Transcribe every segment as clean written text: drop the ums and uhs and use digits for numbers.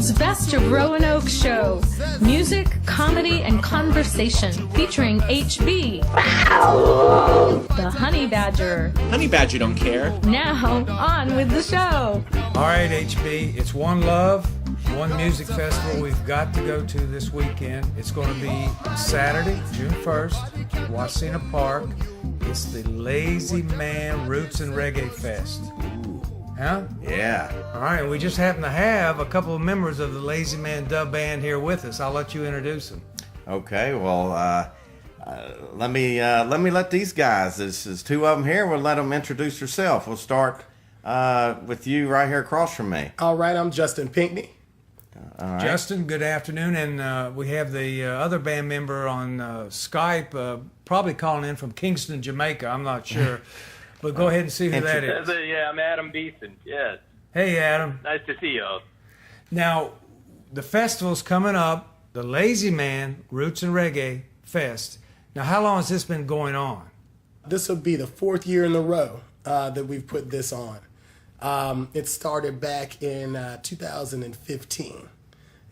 World's Best of Roanoke show. Music, comedy, and conversation featuring HB, the Honey Badger. Honey Badger don't care. Now, on with the show. All right, HB, it's One Love, one music festival we've got to go to this weekend. It's going to be Saturday, June 1st, Wasena Park. It's the Lazy Man Roots and Reggae Fest. Huh? Yeah. All right, we just happen to have a couple of members of the Lazy Man Dub Band here with us. I'll let you introduce them. Okay, well, let me let these guys, there's two of them here, we'll let them introduce yourself. We'll start with you right here across from me. All right, I'm Justin Pinckney. All right. Justin, good afternoon. And we have the other band member on Skype, probably calling in from Kingston, Jamaica. I'm not sure. But go ahead and see who that is. Yeah, I'm Adam Beason. Yes. Hey, Adam. Nice to see y'all. Now, the festival's coming up, the Lazy Man Roots and Reggae Fest. Now, how long has this been going on? This will be the fourth year in a row that we've put this on. It started back in 2015.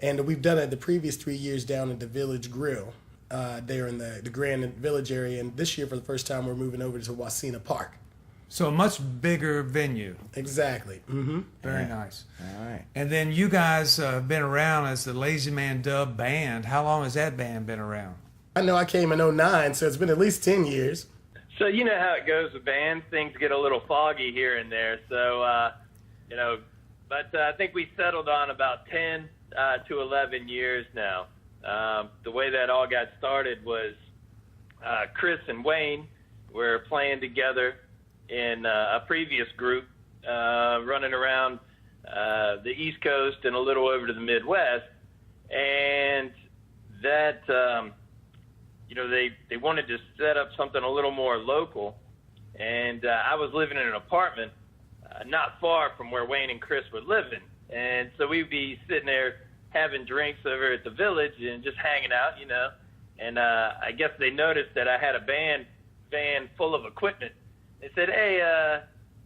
And we've done it the previous 3 years down at the Village Grill there in the Grand Village area. And this year, for the first time, we're moving over to Wasena Park. So a much bigger venue. Exactly. Mm-hmm. Very nice. All right. And then you guys have been around as the Lazy Man Dub Band. How long has that band been around? I know I came in 09, so it's been at least 10 years. So you know how it goes with bands. Things get a little foggy here and there. So, but I think we settled on about 10 to 11 years now. The way that all got started was Chris and Wayne were playing together in a previous group, running around the East Coast and a little over to the Midwest. And that, they wanted to set up something a little more local. And I was living in an apartment not far from where Wayne and Chris were living. And so we'd be sitting there having drinks over at the Village and just hanging out, And I guess they noticed that I had a van full of equipment. They said, "Hey,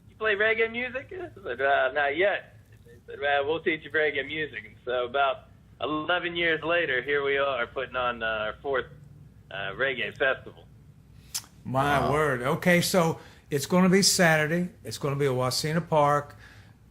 you play reggae music?" I said, "Not yet." They said, "Well, we'll teach you reggae music." And so about 11 years later, here we are putting on our fourth reggae festival. My word. Okay, so it's going to be Saturday. It's going to be at Wasena Park.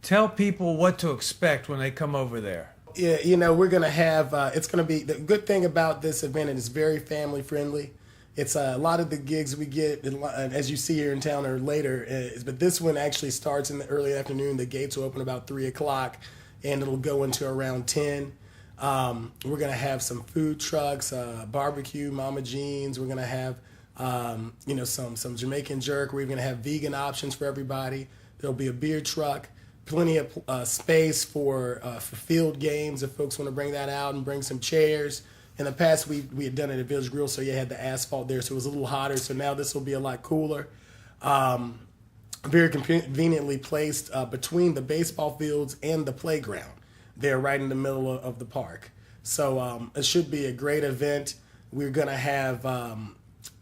Tell people what to expect when they come over there. Yeah, we're going to have, it's going to be, the good thing about this event, it is very family friendly. It's a lot of the gigs we get, as you see here in town, or later. But this one actually starts in the early afternoon. The gates will open about 3 o'clock, and it'll go into around 10. We're going to have some food trucks, barbecue, Mama Jean's. We're going to have, some Jamaican jerk. We're going to have vegan options for everybody. There'll be a beer truck, plenty of space for field games if folks want to bring that out, and bring some chairs. In the past, we had done it at Village Grill, so you had the asphalt there, so it was a little hotter. So now this will be a lot cooler. Very conveniently placed between the baseball fields and the playground. They're right in the middle of the park. So it should be a great event. We're going to have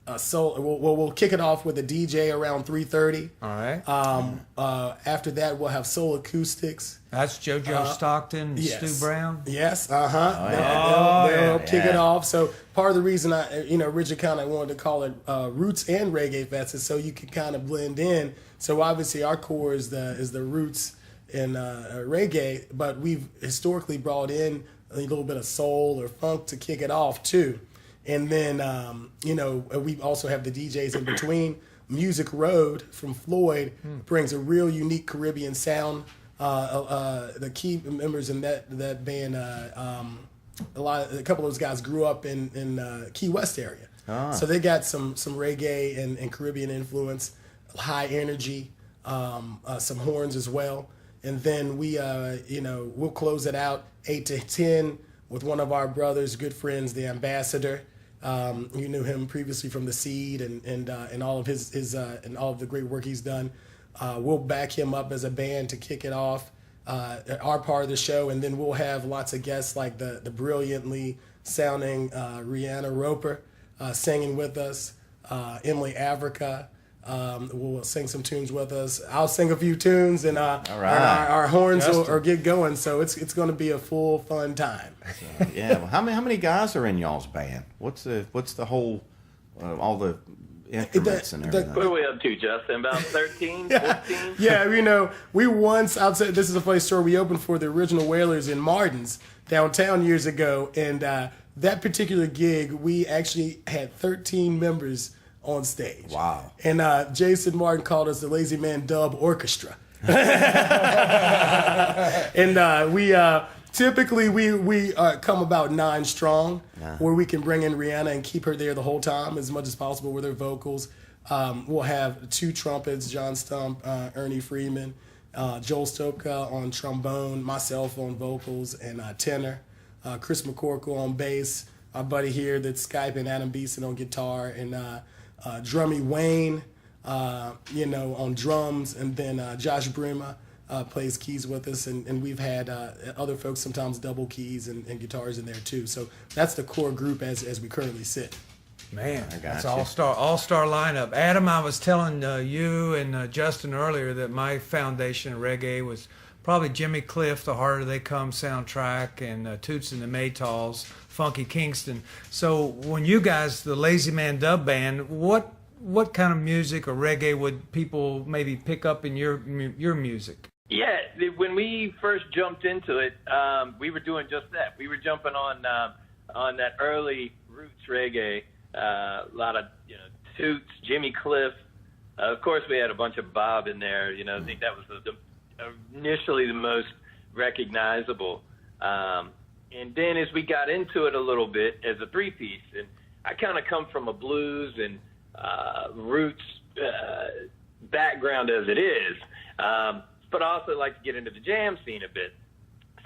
we'll kick it off with a DJ around 3:30. All right. After that, we'll have soul acoustics. That's JoJo Stockton and yes. Stu Brown? Yes, They'll kick it off. So part of the reason I, originally kind of wanted to call it Roots and Reggae Fest is so you can kind of blend in. So obviously our core is the roots and reggae, but we've historically brought in a little bit of soul or funk to kick it off too. And then, we also have the DJs in between. Music Road from Floyd brings a real unique Caribbean sound. The key members in that band, a couple of those guys grew up in Key West area. So they got some reggae and Caribbean influence, high energy, some horns as well. And then we'll close it out 8 to 10 with one of our brothers, good friends, the Ambassador. You knew him previously from The Seed and all of his and all of the great work he's done. We'll back him up as a band to kick it off, our part of the show, and then we'll have lots of guests like the brilliantly sounding Rihanna Roper singing with us, Emily Africa, will sing some tunes with us. I'll sing a few tunes, and right. our horns will get going. So it's going to be a full fun time. Yeah. Well, how many guys are in y'all's band? What's the whole all the instruments and everything? What are we up to, Justin? About 13, 14? Yeah, we once, I'll say this is a funny story. We opened for the original Wailers in Martin's downtown years ago, and that particular gig, we actually had 13 members on stage. Wow. And Jason Martin called us the Lazy Man Dub Orchestra. And we typically we come about 9 strong, where we can bring in Rihanna and keep her there the whole time as much as possible with her vocals. We'll have 2 trumpets, John Stump, Ernie Freeman, Joel Stopka on trombone, myself on vocals and tenor, Chris McCorkle on bass, our buddy here that's Skyping, Adam Beason on guitar, and Drummy Wayne, on drums, and then Josh Brima plays keys with us, and we've had other folks sometimes double keys and guitars in there too. So that's the core group as we currently sit. Man, that's you. all-star lineup. Adam, I was telling you and Justin earlier that my foundation in reggae was probably Jimmy Cliff, the Harder They Come soundtrack, and Toots and the Maytals, Funky Kingston. So when you guys, the Lazy Man Dub Band, what kind of music or reggae would people maybe pick up in your music? Yeah, when we first jumped into it, we were doing just that. We were jumping on that early roots reggae. A lot of Toots, Jimmy Cliff. Of course, we had a bunch of Bob in there. I think that was initially the most recognizable. And then as we got into it a little bit as a 3-piece, and I kind of come from a blues and roots background as it is, but I also like to get into the jam scene a bit.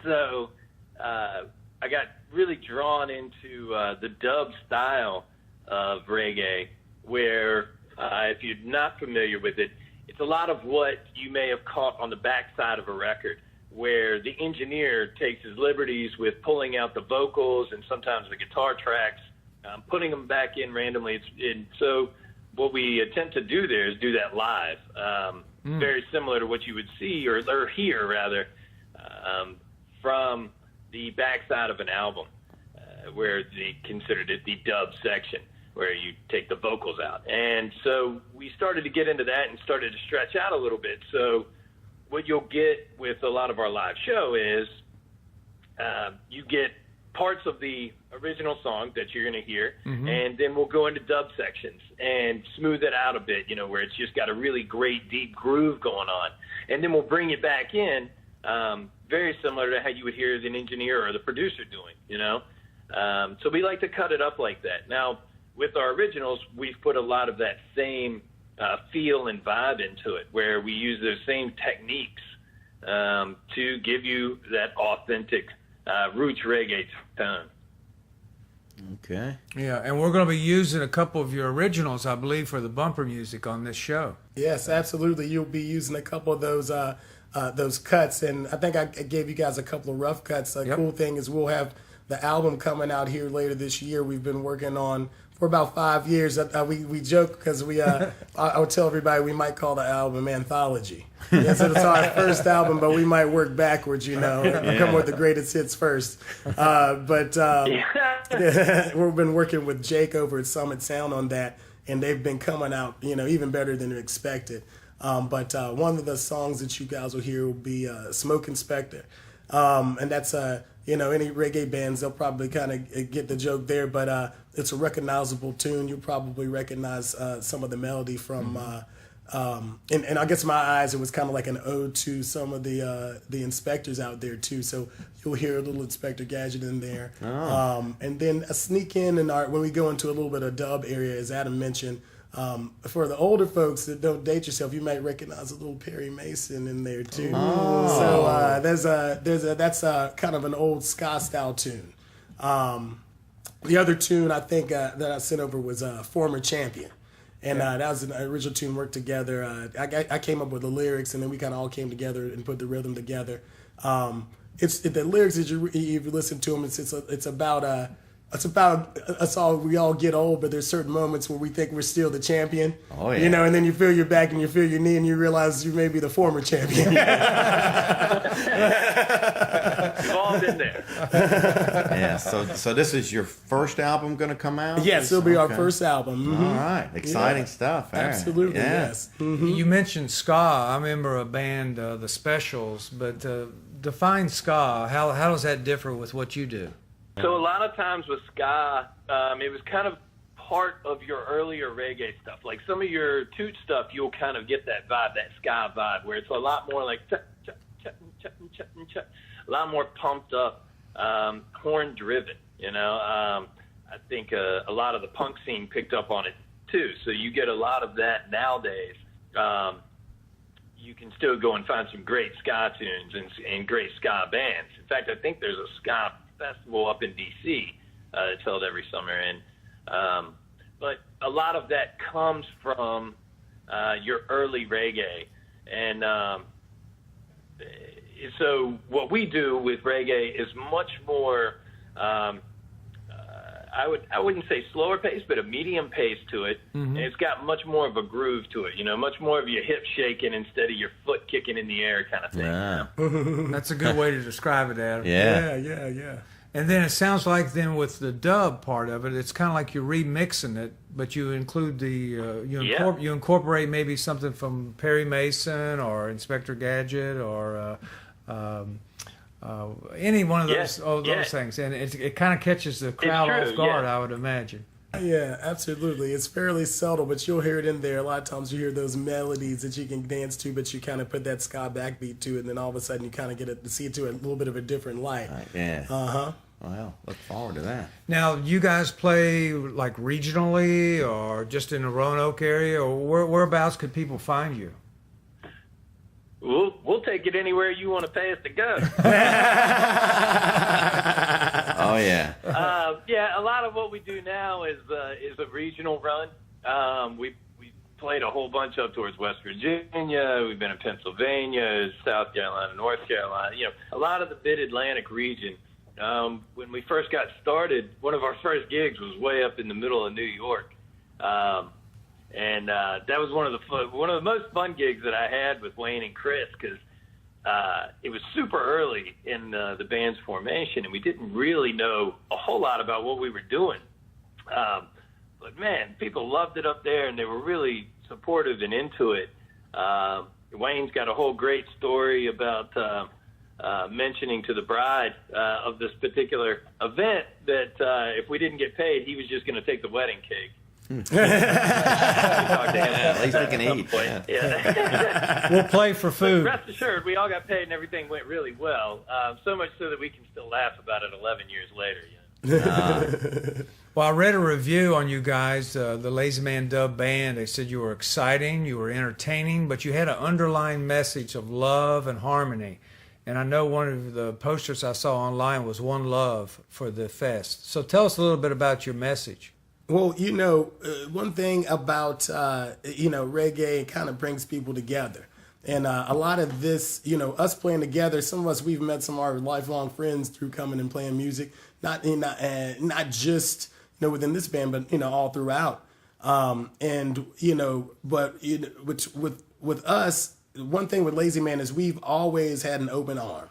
So I got really drawn into the dub style of reggae, where if you're not familiar with it, it's a lot of what you may have caught on the backside of a record, where the engineer takes his liberties with pulling out the vocals and sometimes the guitar tracks, putting them back in randomly. So what we attempt to do there is do that live, very similar to what you would see or hear, rather, from the backside of an album, where they considered it the dub section, where you take the vocals out. And so we started to get into that and started to stretch out a little bit. So what you'll get with a lot of our live show is you get parts of the original song that you're going to hear, and then we'll go into dub sections and smooth it out a bit, where it's just got a really great deep groove going on. And then we'll bring it back in, very similar to how you would hear an engineer or the producer doing, So we like to cut it up like that. Now, with our originals, we've put a lot of that same feel and vibe into it, where we use those same techniques to give you that authentic roots reggae tone. Okay. Yeah, and we're going to be using a couple of your originals, I believe, for the bumper music on this show. Yes, absolutely. You'll be using a couple of those cuts, and I think I gave you guys a couple of rough cuts. The cool thing is we'll have the album coming out here later this year. We've been working on for about 5 years. We joke because I would tell everybody we might call the album Anthology. Yes, it's our first album, but we might work backwards, come with the greatest hits first. But we've been working with Jake over at Summit Sound on that, and they've been coming out, even better than expected. But one of the songs that you guys will hear will be Smoke Inspector. And that's any reggae bands, they'll probably kind of get the joke there, but it's a recognizable tune. You'll probably recognize some of the melody from, and I guess in my eyes, it was kind of like an ode to some of the inspectors out there too. So you'll hear a little Inspector Gadget in there, and then a sneak in when we go into a little bit of dub area, as Adam mentioned. For the older folks that don't date yourself, you might recognize a little Perry Mason in there too. So that's kind of an old ska style tune. The other tune I think that I sent over was Former Champion, and that was an original tune worked together. I came up with the lyrics, and then we kind of all came together and put the rhythm together. The lyrics, as you listen to them, it's about it's about us all. We all get old, but there's certain moments where we think we're still the champion. Oh yeah. You know, and then you feel your back and you feel your knee, and you realize you may be the former champion. We've all been there. Yeah. So this is your first album going to come out? Yes, it'll be our first album. All right. Exciting stuff. All right. Absolutely. Yeah. Yes. You mentioned ska. I remember a band, the Specials, but define ska. How does that differ with what you do? So a lot of times with ska, it was kind of part of your earlier reggae stuff. Like some of your toot stuff, you'll kind of get that vibe, that ska vibe, where it's a lot more like a lot more pumped up, horn driven. You know, I think a lot of the punk scene picked up on it too. So you get a lot of that nowadays. You can still go and find some great ska tunes and great ska bands. In fact, I think there's a ska festival up in D.C. It's held every summer, and but a lot of that comes from your early reggae, and so what we do with reggae is much more. I wouldn't say slower pace, but a medium pace to it, and it's got much more of a groove to it. You know, much more of your hip shaking instead of your foot kicking in the air kind of thing. Yeah. That's a good way to describe it, Adam. Yeah. Yeah. And then it sounds like then with the dub part of it, it's kind of like you're remixing it, but you include the you incorporate maybe something from Perry Mason or Inspector Gadget or any one of those things, and it kind of catches the crowd off guard. I would imagine. Yeah, absolutely. It's fairly subtle, but you'll hear it in there. A lot of times you hear those melodies that you can dance to, but you kind of put that ska backbeat to it, and then all of a sudden you kind of get to see it to a little bit of a different light. Yeah. Uh-huh. Well, look forward to that. Now, you guys play like regionally or just in the Roanoke area, or whereabouts could people find you? We'll take it anywhere you want to pay us to go. Oh yeah. Yeah, a lot of what we do now is a regional run. We played a whole bunch up towards West Virginia. We've been in Pennsylvania, South Carolina, North Carolina. You know, a lot of the Mid-Atlantic region. When we first got started, one of our first gigs was way up in the middle of New York. And that was one of the most fun gigs that I had with Wayne and Chris, because it was super early in the band's formation, and we didn't really know a whole lot about what we were doing. But man, people loved it up there, and they were really supportive and into it. Wayne's got a whole great story about mentioning to the bride of this particular event that if we didn't get paid, he was just going to take the wedding cake. At least we can eat. Yeah. We'll play for food. But rest assured, we all got paid and everything went really well. So much so that we can still laugh about it 11 years later. Well, I read a review on you guys, the Lazy Man Dub Band. They said you were exciting, you were entertaining, but you had an underlying message of love and harmony. And I know one of the posters I saw online was One Love for the fest. So tell us a little bit about your message. Well, one thing about, reggae kind of brings people together. And a lot of this, us playing together, some of us, we've met some of our lifelong friends through coming and playing music, not just, within this band, but, all throughout. With us, one thing with Lazy Man is we've always had an open arm.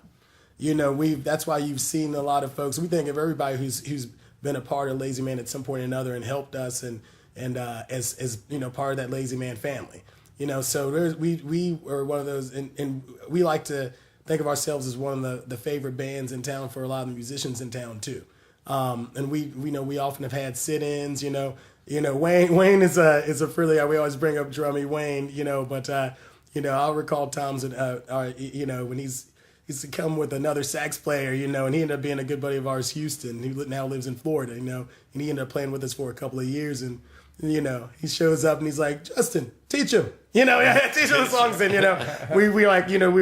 That's why you've seen a lot of folks. We think of everybody who's been a part of Lazy Man at some point or another and helped us and as part of that Lazy Man family. So we are one of those, and we like to think of ourselves as one of the favorite bands in town for a lot of the musicians in town too. And we often have had sit-ins. Wayne is a really, we always bring up Drummy Wayne. But I'll recall times when he's to come with another sax player, and he ended up being a good buddy of ours, Houston, who now lives in Florida, and he ended up playing with us for a couple of years, and he shows up and he's like, Justin, teach him, teach him the songs, and we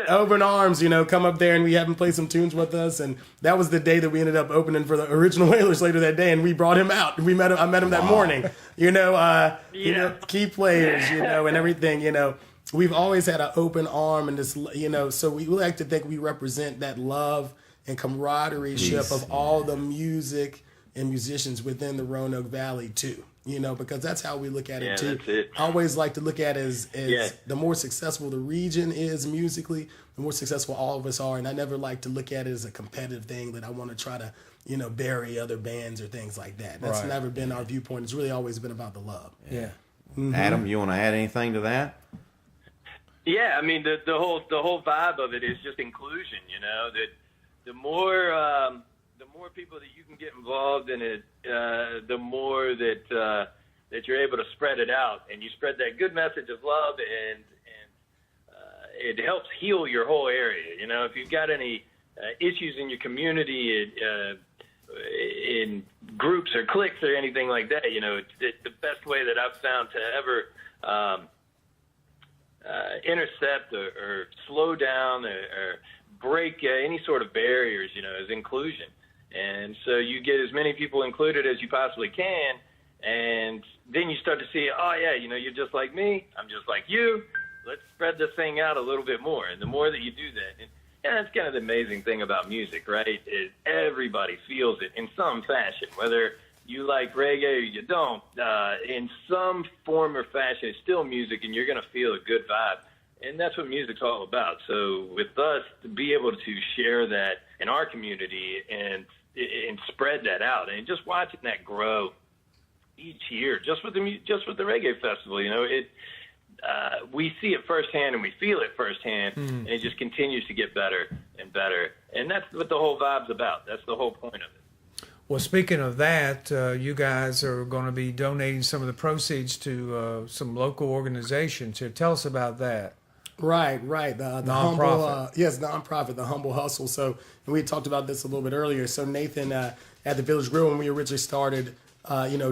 open arms, come up there and we have him play some tunes with us, and that was the day that we ended up opening for the original Wailers later that day, and we brought him out. I met him that morning, key players, and everything, We've always had an open arm and this, so we like to think we represent that love and camaraderie of all the music and musicians within the Roanoke Valley too. Because that's how we look at it too. That's it. I always like to look at it as the more successful the region is musically, the more successful all of us are. And I never like to look at it as a competitive thing that I want to try to, bury other bands or things like that. That's never been our viewpoint. It's really always been about the love. Yeah. Mm-hmm. Adam, you want to add anything to that? Yeah, I mean the whole vibe of it is just inclusion. That the more people that you can get involved in it, the more that you're able to spread it out, and you spread that good message of love, and it helps heal your whole area. If you've got any issues in your community, in groups or cliques or anything like that, the best way that I've found to ever intercept or slow down or break any sort of barriers, is inclusion. And so you get as many people included as you possibly can, and then you start to see, oh yeah, you're just like me, I'm just like you. Let's spread this thing out a little bit more. And the more that you do that, and that's kind of the amazing thing about music, right? Is everybody feels it in some fashion, whether you like reggae or you don't. In some form or fashion, it's still music, and you're going to feel a good vibe. And that's what music's all about. So with us, to be able to share that in our community and spread that out, and just watching that grow each year, just with the Reggae Festival, we see it firsthand and we feel it firsthand, and it just continues to get better and better. And that's what the whole vibe's about. That's the whole point of it. Well, speaking of that, you guys are going to be donating some of the proceeds to some local organizations. Here, tell us about that. Right. The nonprofit. Nonprofit, the Humble Hustle. So, and we talked about this a little bit earlier. So Nathan at the Village Grill, when we originally started,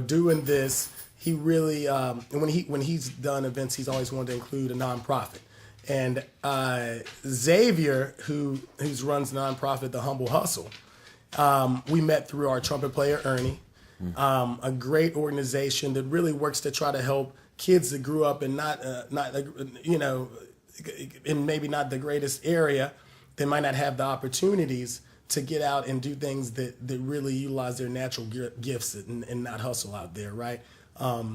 doing this, he really, when he's done events, he's always wanted to include a nonprofit. And Xavier, who runs the nonprofit, the Humble Hustle, we met through our trumpet player Ernie, a great organization that really works to try to help kids that grew up in not in maybe not the greatest area, they might not have the opportunities to get out and do things that really utilize their natural gifts and not hustle out there, right?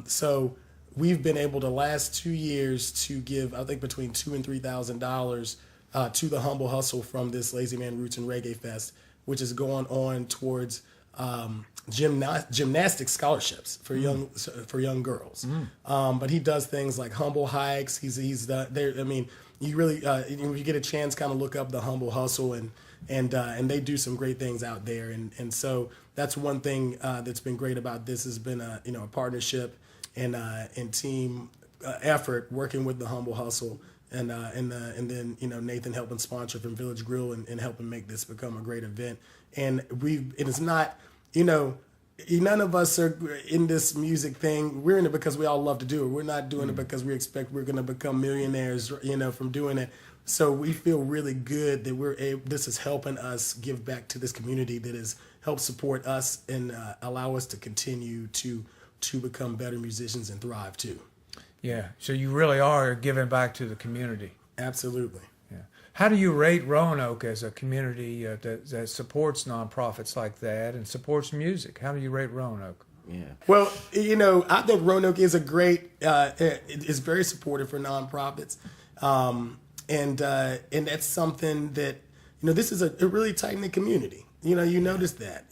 So we've been able to last 2 years to give, I think, between $2,000 and $3,000 to the Humble Hustle from this Lazy Man Roots and Reggae Fest, which is going on towards gymnastic scholarships for young girls. But he does things like humble hikes. He's there. I mean, you really if you get a chance, kind of look up the Humble Hustle, and they do some great things out there. And so that's one thing that's been great about this has been a partnership and team effort working with the Humble Hustle. And then Nathan helping sponsor from Village Grill and helping make this become a great event. And it's not, none of us are in this music thing. We're in it because we all love to do it. We're not doing it because we expect we're going to become millionaires, from doing it. So we feel really good that this is helping us give back to this community that has helped support us and allow us to continue to become better musicians and thrive too. Yeah, so you really are giving back to the community. Absolutely. Yeah. How do you rate Roanoke as a community that supports nonprofits like that and supports music? How do you rate Roanoke? Yeah. Well, I think Roanoke is is very supportive for nonprofits, and that's something that this is a really tight knit community. You notice that,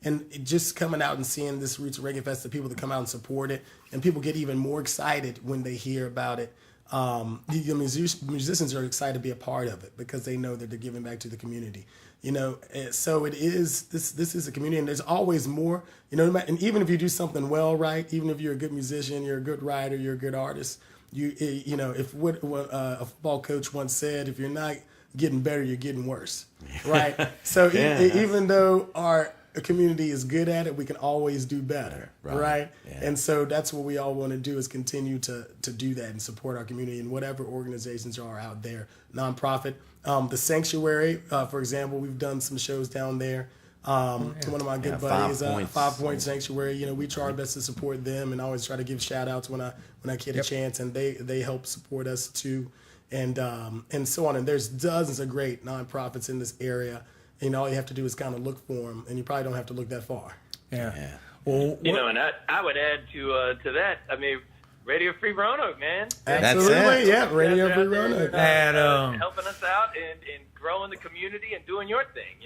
and just coming out and seeing this Roots Reggae Fest, the people that come out and support it, and people get even more excited when they hear about it. The musicians are excited to be a part of it because they know that they're giving back to the community. So it is. This is a community, and there's always more. And even if you do something well, right? Even if you're a good musician, you're a good writer, you're a good artist. If what a football coach once said, if you're not getting better, you're getting worse, right? So even though our community is good at it, we can always do better, right? Yeah. And so that's what we all want to do is continue to do that and support our community and whatever organizations are out there, nonprofit. The Sanctuary, for example, we've done some shows down there. One of my good buddies, 5 Point Sanctuary. We try our best to support them and always try to give shout outs when I get a chance, and they help support us too, and so on. And there's dozens of great nonprofits in this area. all you have to do is kind of look for them, and you probably don't have to look that far. Yeah. Well, And I would add to that. I mean, Radio Free Roanoke, man. Absolutely, it. yeah. Radio Guys Free out there, Roanoke. And, helping us out and growing the community and doing your thing.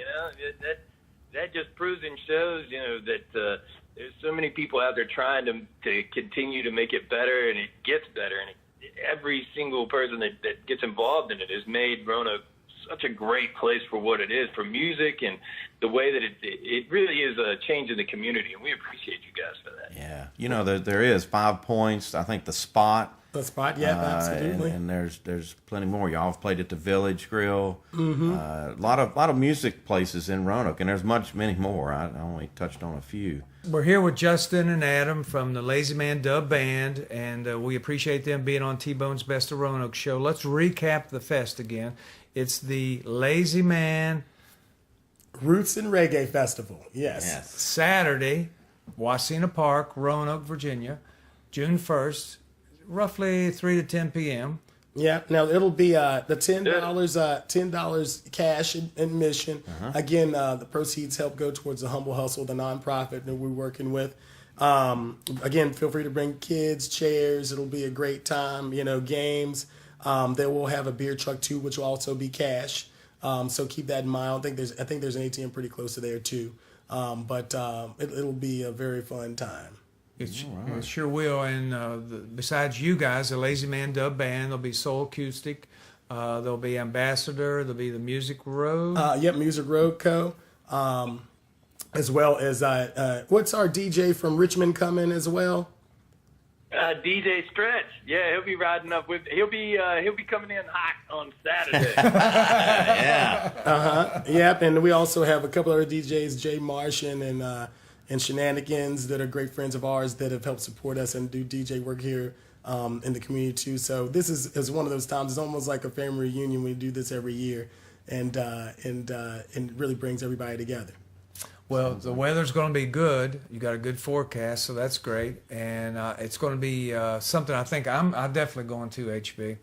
That just proves and shows, that there's so many people out there trying to continue to make it better, and it gets better. And every single person that gets involved in it has made Roanoke such a great place for what it is, for music and the way that it really is a change in the community, and we appreciate you guys for that. Yeah, there is 5 Points. I think the Spot. The Spot, yeah, absolutely. And there's plenty more. Y'all have played at the Village Grill. A lot of music places in Roanoke, and there's many more. I only touched on a few. we're here with Justin and Adam from the Lazy Man Dub Band, and we appreciate them being on T-Bone's Best of Roanoke show. Let's recap the fest again. It's the Lazy Man Roots and Reggae Festival, yes. Saturday, Wasena Park, Roanoke, Virginia, June 1st, roughly 3 to 10 p.m. Yeah. Now it'll be the $10 cash admission. Again, the proceeds help go towards the Humble Hustle, the nonprofit that we're working with. Again, feel free to bring kids, chairs. It'll be a great time. Games. They will have a beer truck too, which will also be cash. So keep that in mind. I think there's an ATM pretty close to there too. But it'll be a very fun time. It sure will. And besides you guys, the Lazy Man Dub Band, there'll be Soul Acoustic, there'll be Ambassador, there'll be the Music Road. Music Road Co. As well as what's our DJ from Richmond coming as well? DJ Stretch, yeah, he'll be riding up with. He'll be coming in hot on Saturday. Yep, and we also have a couple other DJs, Jay Martian and Shenanigans, that are great friends of ours that have helped support us and do DJ work here in the community too. So this is one of those times. It's almost like a family reunion. We do this every year, and really brings everybody together. Well, the weather's going to be good. You got a good forecast, so that's great. And it's going to be something I think I'm definitely going to, HB.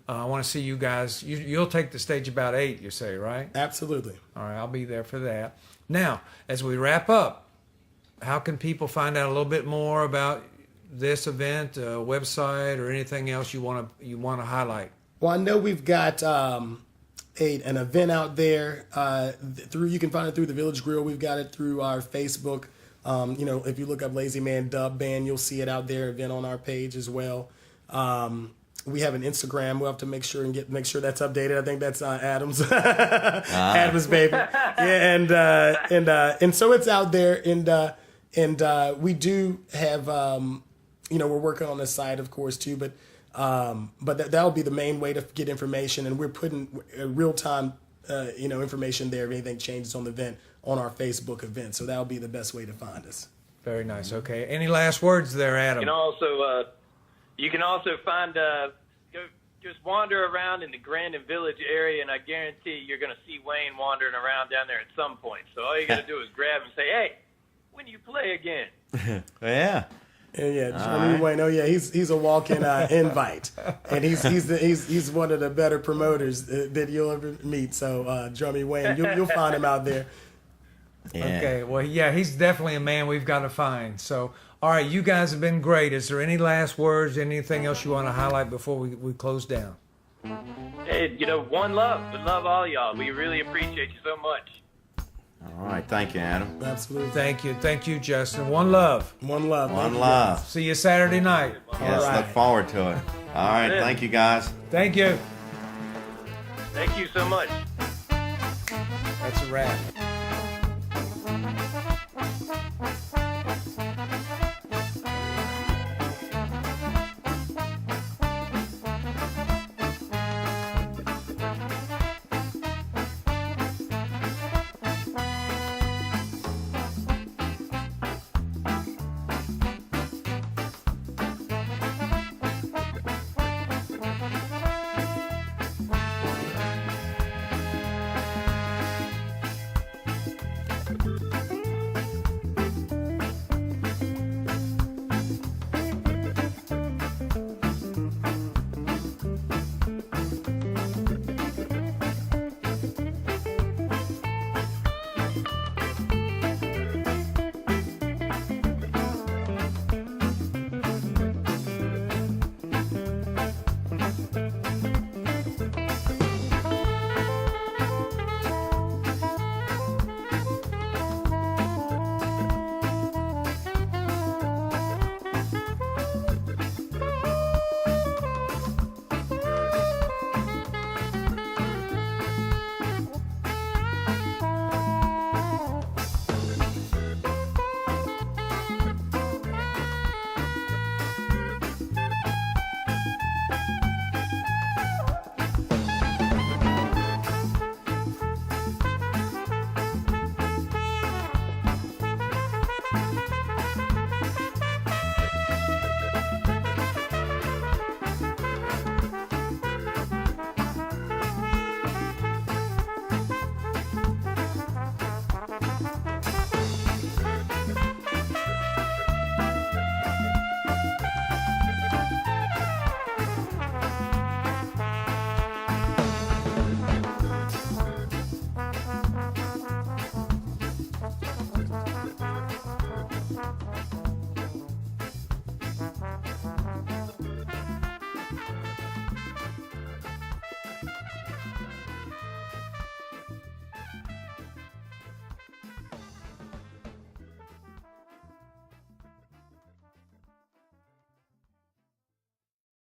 I want to see you guys. You'll take the stage about 8, you say, right? Absolutely. All right, I'll be there for that. Now, as we wrap up, how can people find out a little bit more about this event, website, or anything else you want to highlight? Well, I know we've got an event out there. You can find it through the Village Grill. We've got it through our Facebook. If you look up Lazy Man Dub Band, you'll see it out there. Event on our page as well. We have an Instagram. We'll have to make sure that's updated. I think that's Adam's Adam's baby. Yeah, and so it's out there. And we do have we're working on the site, of course, too. But that'll be the main way to get information, and we're putting real time information there if anything changes on the event on our Facebook event. So that'll be the best way to find us. Very nice. Okay. Any last words there, Adam? You can also find just wander around in the Grandin Village area, and I guarantee you're going to see Wayne wandering around down there at some point. So all you got to do is grab him and say, "Hey, when do you play again?" Yeah. Jeremy Wayne. Oh yeah, he's a walk-in invite, and he's one of the better promoters that you'll ever meet. So Jeremy Wayne, you'll find him out there. Yeah. Okay. Well, yeah, he's definitely a man we've got to find. So, all right, you guys have been great. Is there any last words, anything else you want to highlight before we close down? Hey, one love. We love all y'all. We really appreciate you so much. All right. Thank you, Adam. Absolutely. Thank you, Justin. One love. One love. One love. See you Saturday night. Yes, look forward to it. All right. Thank you, guys. Thank you. Thank you so much. That's a wrap.